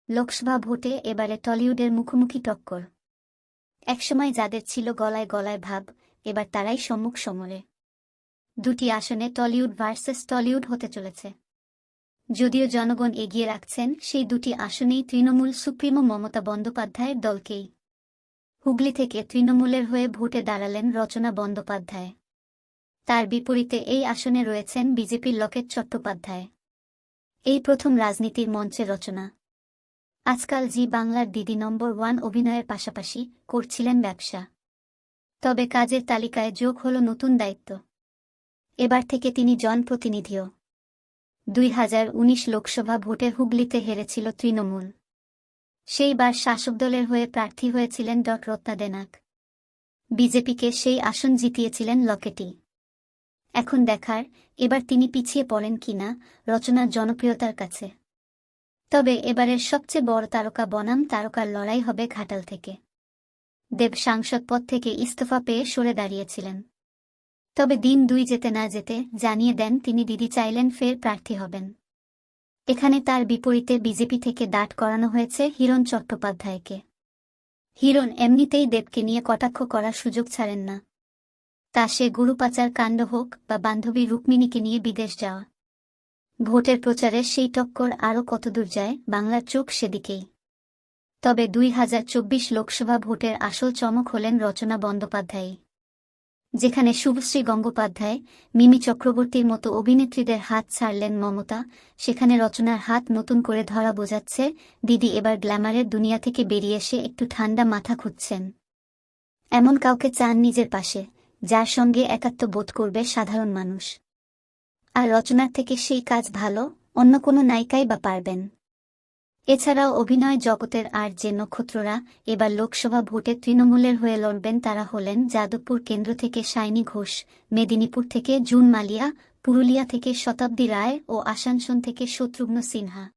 লোকসভা ভোটে এবারে টলিউডের মুখোমুখি টক্কর। একসময় যাদের ছিল গলায় গলায় ভাব, এবার তারাই সম্মুখ সমরে। দুটি আসনে টলিউড ভার্সেস টলিউড হতে চলেছে। যদিও জনগণ এগিয়ে রাখছেন সেই দুটি আসনেই তৃণমূল সুপ্রিমো মমতা বন্দ্যোপাধ্যায়ের দলকেই। হুগলি থেকে তৃণমূলের হয়ে ভোটে দাঁড়ালেন রচনা বন্দ্যোপাধ্যায়। তার বিপরীতে এই আসনে রয়েছেন বিজেপির লকেট চট্টোপাধ্যায়। এই প্রথম রাজনীতির মঞ্চে রচনা। আজকাল জি বাংলার দিদি নম্বর 1 অভিনয়ের পাশাপাশি করছিলেন ব্যবসা। তবে কাজের তালিকায় যোগ হল নতুন দায়িত্ব। এবার থেকে তিনি জনপ্রতিনিধিও। 2019 লোকসভা ভোটে হুগলিতে হেরেছিল তৃণমূল। সেইবার শাসক দলের হয়ে প্রার্থী হয়েছিলেন রত্না দেনাক। বিজেপিকে সেই আসন জিতিয়েছিলেন লকেটি। এখন দেখার এবার তিনি পিছিয়ে পড়েন কিনা রচনার জনপ্রিয়তার কাছে। তবে এবারের সবচেয়ে বড় তারকা বনাম তারকার লড়াই হবে ঘাটাল থেকে। দেব সাংসদ পদ থেকে ইস্তফা পেয়ে সরে দাঁড়িয়েছিলেন। তবে দিন 2 যেতে না যেতে জানিয়ে দেন তিনি দিদি চাইলেন ফের প্রার্থী হবেন। এখানে তার বিপরীতে বিজেপি থেকে দাঁড় করানো হয়েছে হিরণ চট্টোপাধ্যায়কে। হিরণ এমনিতেই দেবকে নিয়ে কটাক্ষ করার সুযোগ ছাড়েন না। তা সে গুরু পাচার কাণ্ড হোক বা বান্ধবী রুক্মিণীকে নিয়ে বিদেশ যাওয়া। ভোটের প্রচারে সেই টক্কর আরও কতদূর যায় বাংলার চোখ সেদিকেই। তবে 2024 লোকসভা ভোটের আসল চমক হলেন রচনা বন্দ্যোপাধ্যায়। যেখানে শুভশ্রী গঙ্গোপাধ্যায়, মিমি চক্রবর্তীর মতো অভিনেত্রীদের হাত ছাড়লেন মমতা, সেখানে রচনার হাত নতুন করে ধরা বোঝাচ্ছে দিদি এবার গ্ল্যামারের দুনিয়া থেকে বেরিয়ে এসে একটু ঠান্ডা মাথা খুঁজছেন। এমন কাউকে চান নিজের পাশে, যার সঙ্গে একাত্ম বোধ করবে সাধারণ মানুষ। আর রচনার থেকে সেই কাজ ভালো অন্য কোনো নায়িকাই বা পারবেন। এছাড়াও অভিনয় জগতের আর যে নক্ষত্ররা এবার লোকসভা ভোটে তৃণমূলের হয়ে লড়বেন তারা হলেন যাদবপুর কেন্দ্র থেকে শাইনী ঘোষ, মেদিনীপুর থেকে জুন মালিয়া, পুরুলিয়া থেকে শতাব্দী রায় ও আসানসোল থেকে শত্রুঘ্ন সিনহা।